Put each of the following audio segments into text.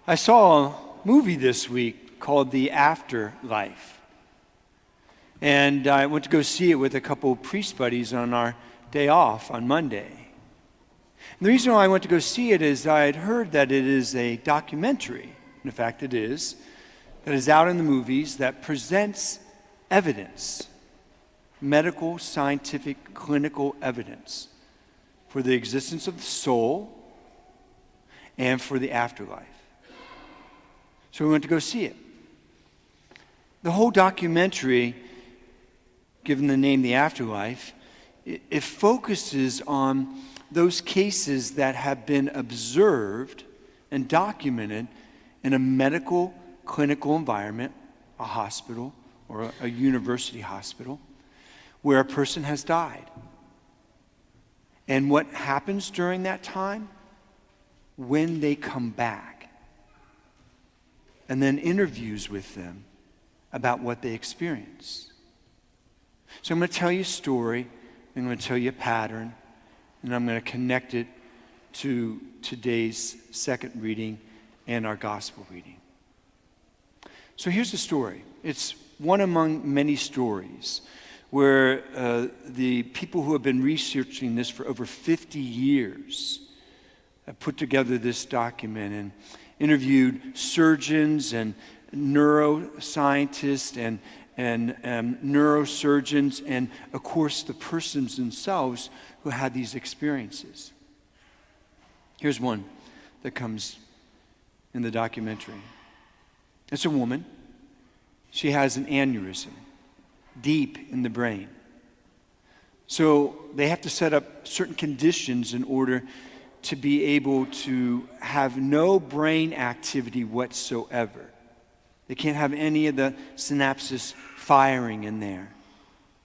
I saw a movie this week called The Afterlife. And I went to go see it with a couple of priest buddies on our day off on Monday. And the reason why I went to go see it is I had heard that it is a documentary, in fact it is, that is out in the movies that presents evidence, medical, scientific, clinical evidence for the existence of the soul and for the afterlife. So we went to go see it. The whole documentary, given the name The Afterlife, it focuses on those cases that have been observed and documented in a medical, clinical environment, a hospital or a university hospital, where a person has died. And what happens during that time? When they come back. And then interviews with them about what they experienced. So I'm going to tell you a story, I'm going to tell you a pattern, and I'm going to connect it to today's second reading and our gospel reading. So here's the story. It's one among many stories where the people who have been researching this for over 50 years have put together this document and interviewed surgeons and neuroscientists and neurosurgeons and, of course, the persons themselves who had these experiences. Here's one that comes in the documentary. It's a woman. She has an aneurysm deep in the brain. So they have to set up certain conditions in order to be able to have no brain activity whatsoever. They can't have any of the synapses firing in there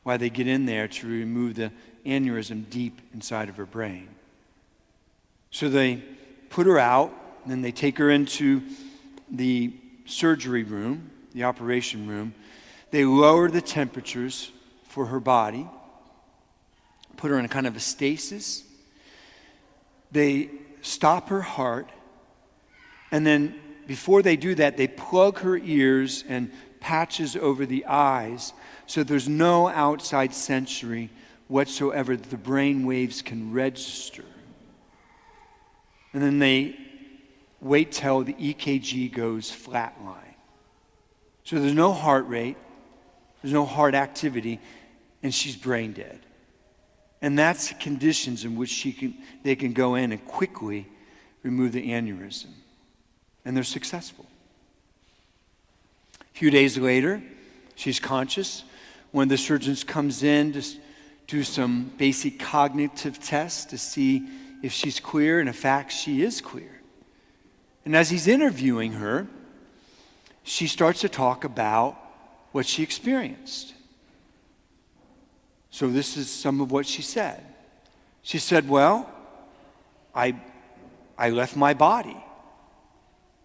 while they get in there to remove the aneurysm deep inside of her brain. So they put her out, and then they take her into the surgery room, the operation room. They lower the temperatures for her body, put her in a kind of a stasis. They stop her heart, and then before they do that, they plug her ears and patches over the eyes so there's no outside sensory whatsoever that the brain waves can register. And then they wait till the EKG goes flatline. So there's no heart rate, there's no heart activity, and she's brain dead. And that's the conditions in which they can go in and quickly remove the aneurysm. And they're successful. A few days later, she's conscious. One of the surgeons comes in to do some basic cognitive tests to see if she's clear, and in fact, she is clear. And as he's interviewing her, she starts to talk about what she experienced. So this is some of what she said. She said, well, I left my body.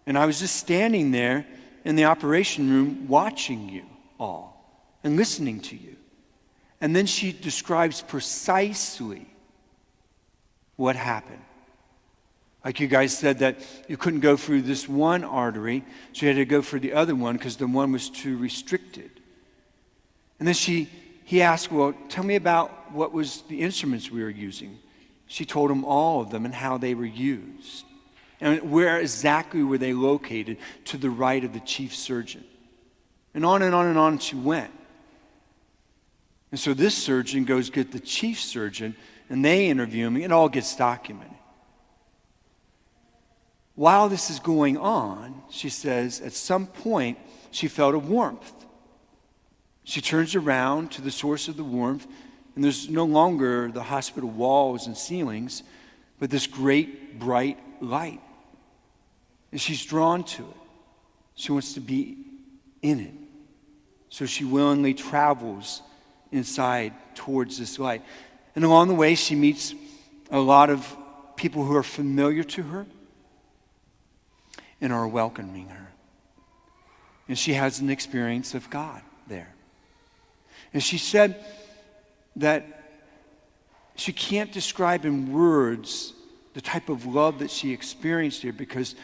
And I was just standing there in the operation room watching you all and listening to you. And then she describes precisely what happened. Like you guys said that you couldn't go through this one artery, so you had to go through the other one because the one was too restricted. And then he asked, well, tell me about what was the instruments we were using. She told him all of them and how they were used. And where exactly were they located to the right of the chief surgeon. And on and on and on she went. And so this surgeon goes get the chief surgeon, and they interview him. It all gets documented. While this is going on, she says, at some point, she felt a warmth. She turns around to the source of the warmth, and there's no longer the hospital walls and ceilings, but this great bright light. And she's drawn to it. She wants to be in it. So she willingly travels inside towards this light. And along the way, she meets a lot of people who are familiar to her and are welcoming her. And she has an experience of God there. And she said that she can't describe in words the type of love that she experienced here because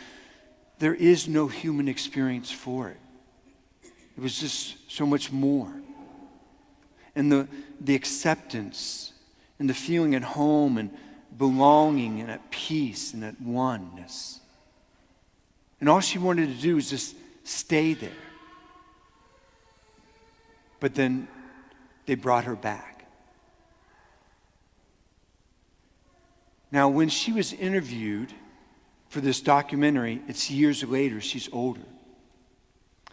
there is no human experience for it. It was just so much more. And the acceptance and the feeling at home and belonging and at peace and at oneness. And all she wanted to do was just stay there. But then they brought her back. Now, when she was interviewed for this documentary, it's years later, she's older.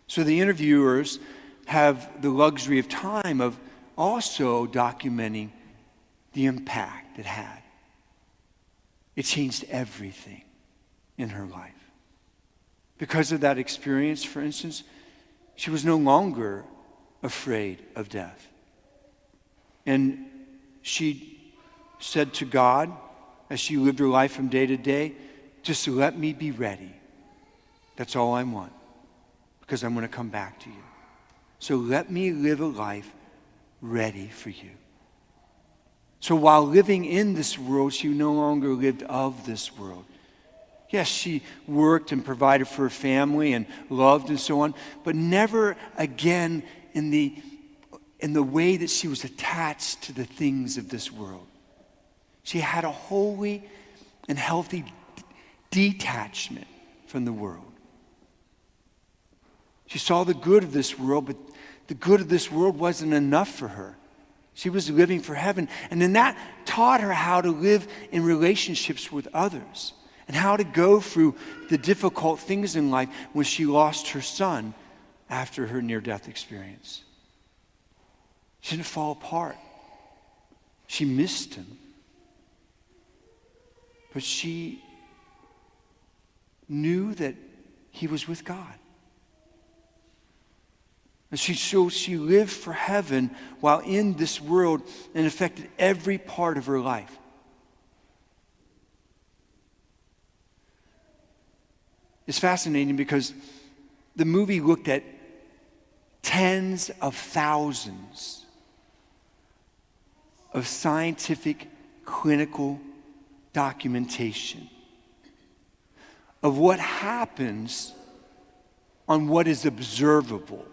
So the interviewers have the luxury of time of also documenting the impact it had. It changed everything in her life. Because of that experience, for instance, she was no longer afraid of death. And she said to God, as she lived her life from day to day, just let me be ready. That's all I want, because I'm going to come back to you. So let me live a life ready for you. So while living in this world, she no longer lived of this world. Yes, she worked and provided for her family and loved and so on, but never again in the way that she was attached to the things of this world. She had a holy and healthy detachment from the world. She saw the good of this world, but the good of this world wasn't enough for her. She was living for heaven. And then that taught her how to live in relationships with others and how to go through the difficult things in life when she lost her son after her near-death experience. She didn't fall apart. She missed him. But she knew that he was with God. And she lived for heaven while in this world, and affected every part of her life. It's fascinating because the movie looked at tens of thousands of scientific, clinical documentation of what happens on what is observable.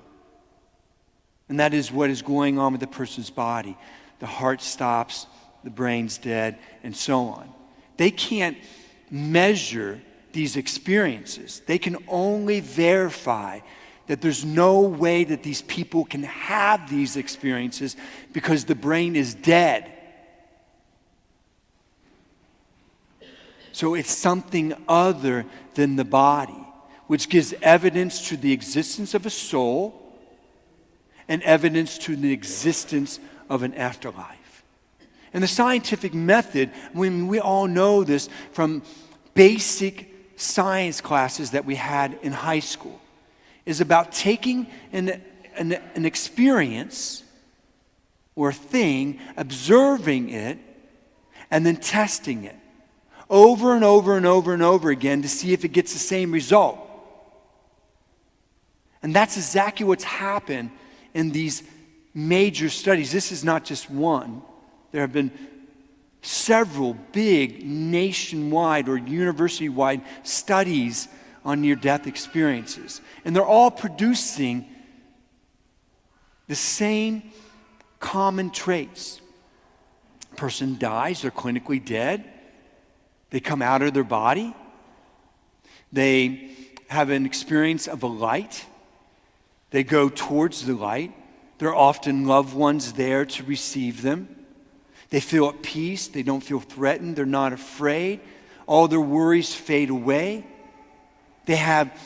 And that is what is going on with the person's body. The heart stops, the brain's dead, and so on. They can't measure these experiences. They can only verify that there's no way that these people can have these experiences because the brain is dead. So it's something other than the body, which gives evidence to the existence of a soul and evidence to the existence of an afterlife. And the scientific method, when we all know this from basic science classes that we had in high school, is about taking an experience or a thing, observing it, and then testing it over and over and over and over again to see if it gets the same result. And that's exactly what's happened in these major studies. This is not just one. There have been several big nationwide or university-wide studies on near-death experiences. And they're all producing the same common traits. A person dies, they're clinically dead. They come out of their body. They have an experience of a light. They go towards the light. There are often loved ones there to receive them. They feel at peace. They don't feel threatened. They're not afraid. All their worries fade away. They have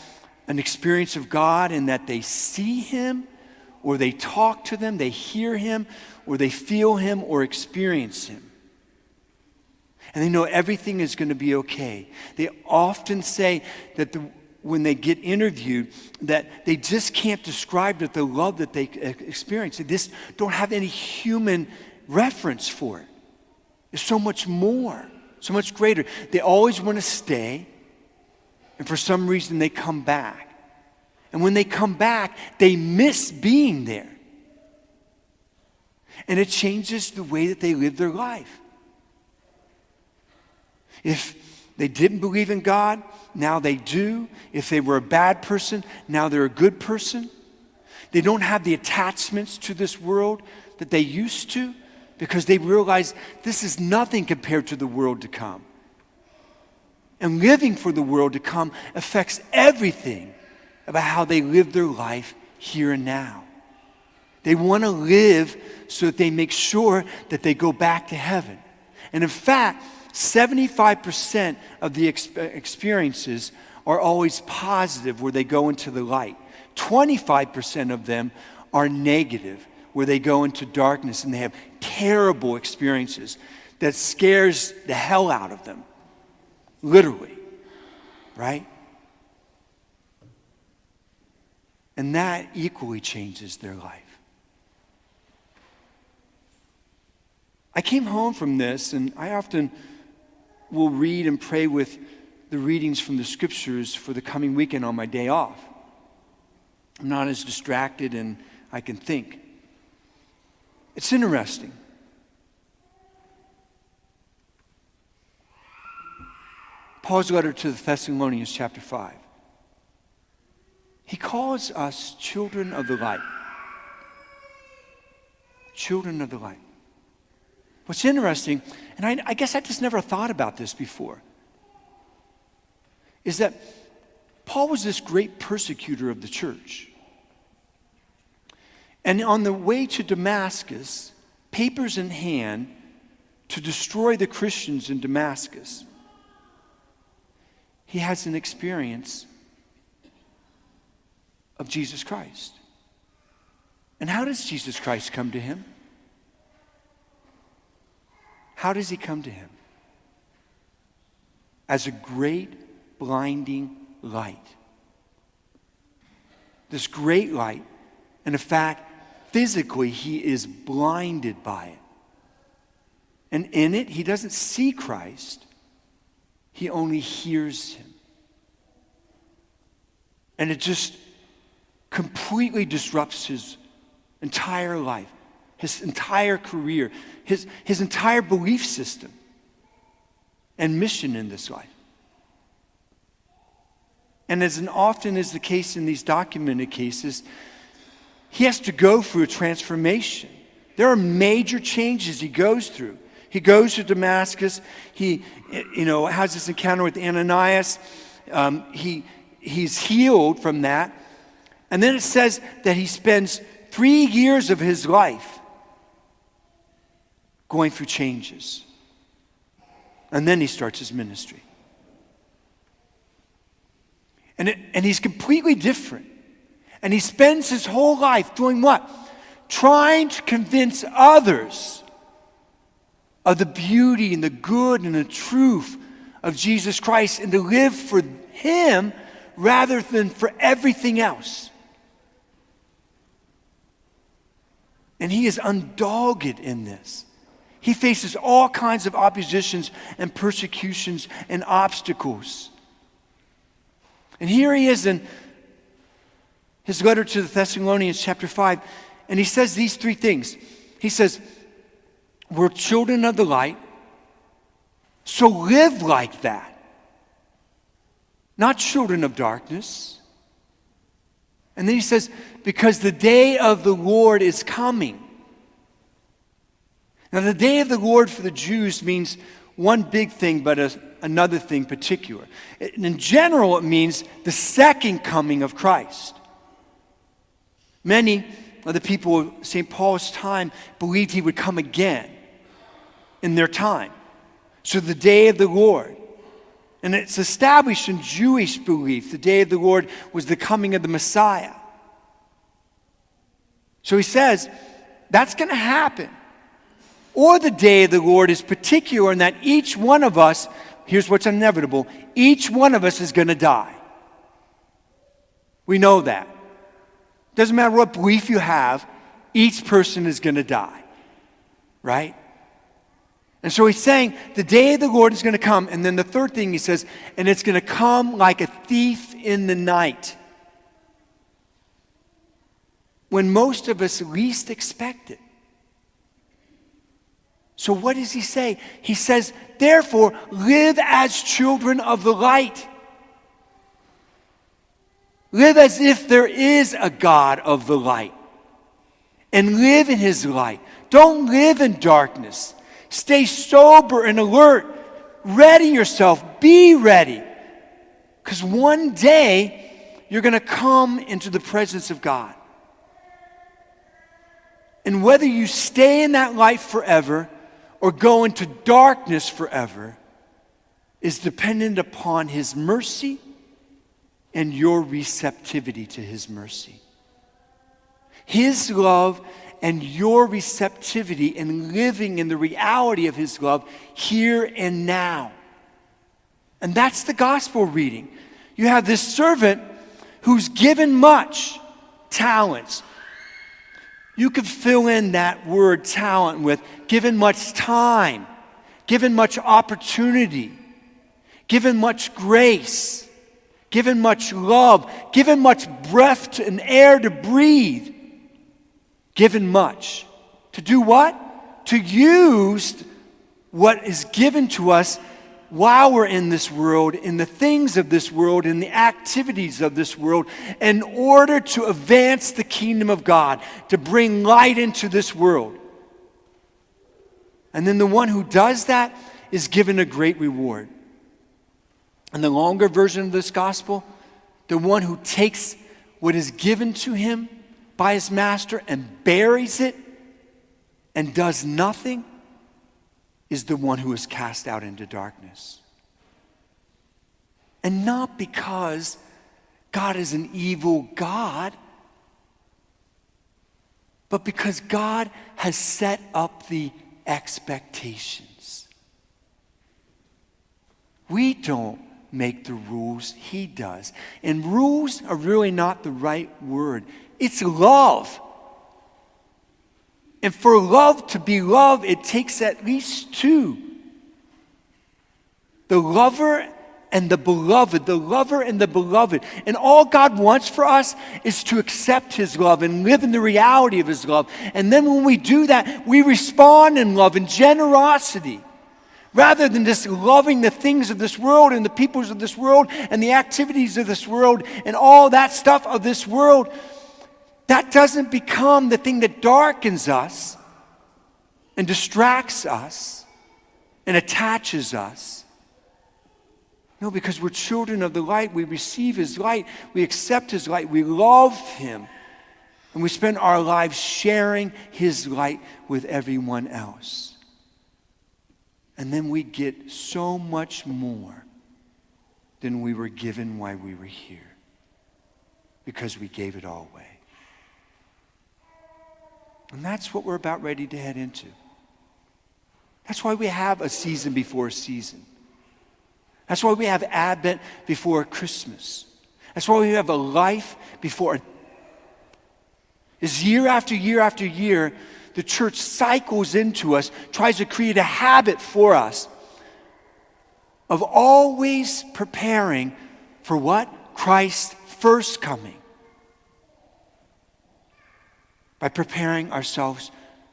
an experience of God in that they see Him, or they talk to them, they hear Him, or they feel Him or experience Him. And they know everything is going to be okay. They often say that when they get interviewed, that they just can't describe the love that they experience. They just don't have any human reference for it. It's so much more, so much greater. They always want to stay, and for some reason they come back. And when they come back, they miss being there. And it changes the way that they live their life. If They didn't believe in God, now they do. If they were a bad person, now they're a good person. They don't have the attachments to this world that they used to because they realize this is nothing compared to the world to come. And living for the world to come affects everything about how they live their life here and now. They want to live so that they make sure that they go back to heaven. And in fact, 75% of the experiences are always positive where they go into the light. 25% of them are negative where they go into darkness and they have terrible experiences that scares the hell out of them. Literally, right? And that equally changes their life. I came home from this, and I often will read and pray with the readings from the scriptures for the coming weekend on my day off. I'm not as distracted and I can think. It's interesting. Paul's letter to the Thessalonians, chapter 5. He calls us children of the light. Children of the light. What's interesting, and I guess I just never thought about this before, is that Paul was this great persecutor of the church. And on the way to Damascus, papers in hand to destroy the Christians in Damascus, he has an experience of Jesus Christ. And how does Jesus Christ come to him? How does he come to him? As a great blinding light. This great light. And in fact, physically, he is blinded by it. And in it, he doesn't see Christ. He only hears him. And it just completely disrupts his entire life, his entire career, his entire belief system and mission in this life. And as often is the case in these documented cases, he has to go through a transformation. There are major changes he goes through. He goes to Damascus. He, has this encounter with Ananias. He's healed from that. And then it says that he spends 3 years of his life going through changes. And then he starts his ministry. And he's completely different. And he spends his whole life doing what? Trying to convince others of the beauty and the good and the truth of Jesus Christ and to live for him rather than for everything else. And he is undogged in this. He faces all kinds of oppositions and persecutions and obstacles. And here he is in his letter to the Thessalonians, chapter 5, and he says these 3 things. He says, we're children of the light, so live like that. Not children of darkness. And then he says, because the day of the Lord is coming. Now, the day of the Lord for the Jews means one big thing, but another thing particular. In general, it means the second coming of Christ. Many of the people of St. Paul's time believed he would come again in their time. So the day of the Lord. And it's established in Jewish belief. The day of the Lord was the coming of the Messiah. So he says, that's going to happen. Or the day of the Lord is particular in that each one of us, here's what's inevitable, each one of us is going to die. We know that. Doesn't matter what belief you have, each person is going to die. Right? And so he's saying the day of the Lord is going to come. And then the third thing he says, and it's going to come like a thief in the night. When most of us least expect it. So what does he say? He says, therefore, live as children of the light. Live as if there is a God of the light. And live in his light. Don't live in darkness. Stay sober and alert. Ready yourself. Be ready. Because one day, you're going to come into the presence of God. And whether you stay in that light forever or go into darkness forever is dependent upon his mercy and your receptivity to his mercy. His love and your receptivity in living in the reality of his love here and now. And that's the gospel reading. You have this servant who's given much talents. You could fill in that word talent with given much time, given much opportunity, given much grace, given much love, given much breath and air to breathe, given much. To do what? To use what is given to us while we're in this world, in the things of this world, in the activities of this world, in order to advance the kingdom of God, to bring light into this world. And then the one who does that is given a great reward. And the longer version of this gospel, the one who takes what is given to him by his master and buries it and does nothing, is the one who is cast out into darkness. And not because God is an evil God, but because God has set up the expectations. We don't make the rules, he does. And rules are really not the right word. It's love. And for love to be love, it takes at least two. The lover and the beloved, the lover and the beloved. And all God wants for us is to accept his love and live in the reality of his love. And then when we do that, we respond in love and generosity. Rather than just loving the things of this world and the peoples of this world and the activities of this world and all that stuff of this world, that doesn't become the thing that darkens us and distracts us and attaches us. No, because we're children of the light. We receive his light. We accept his light. We love him. And we spend our lives sharing his light with everyone else. And then we get so much more than we were given while we were here, because we gave it all away. And that's what we're about ready to head into. That's why we have a season before a season. That's why we have Advent before Christmas. That's why we have a life before. Is year after year after year, the church cycles into us, tries to create a habit for us of always preparing for what? Christ's first coming. By preparing ourselves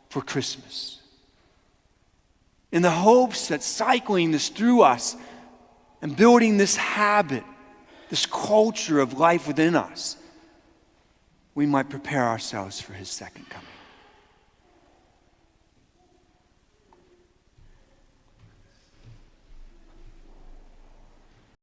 for Christmas. In the hopes that cycling this through us and building this habit, this culture of life within us, we might prepare ourselves for his second coming.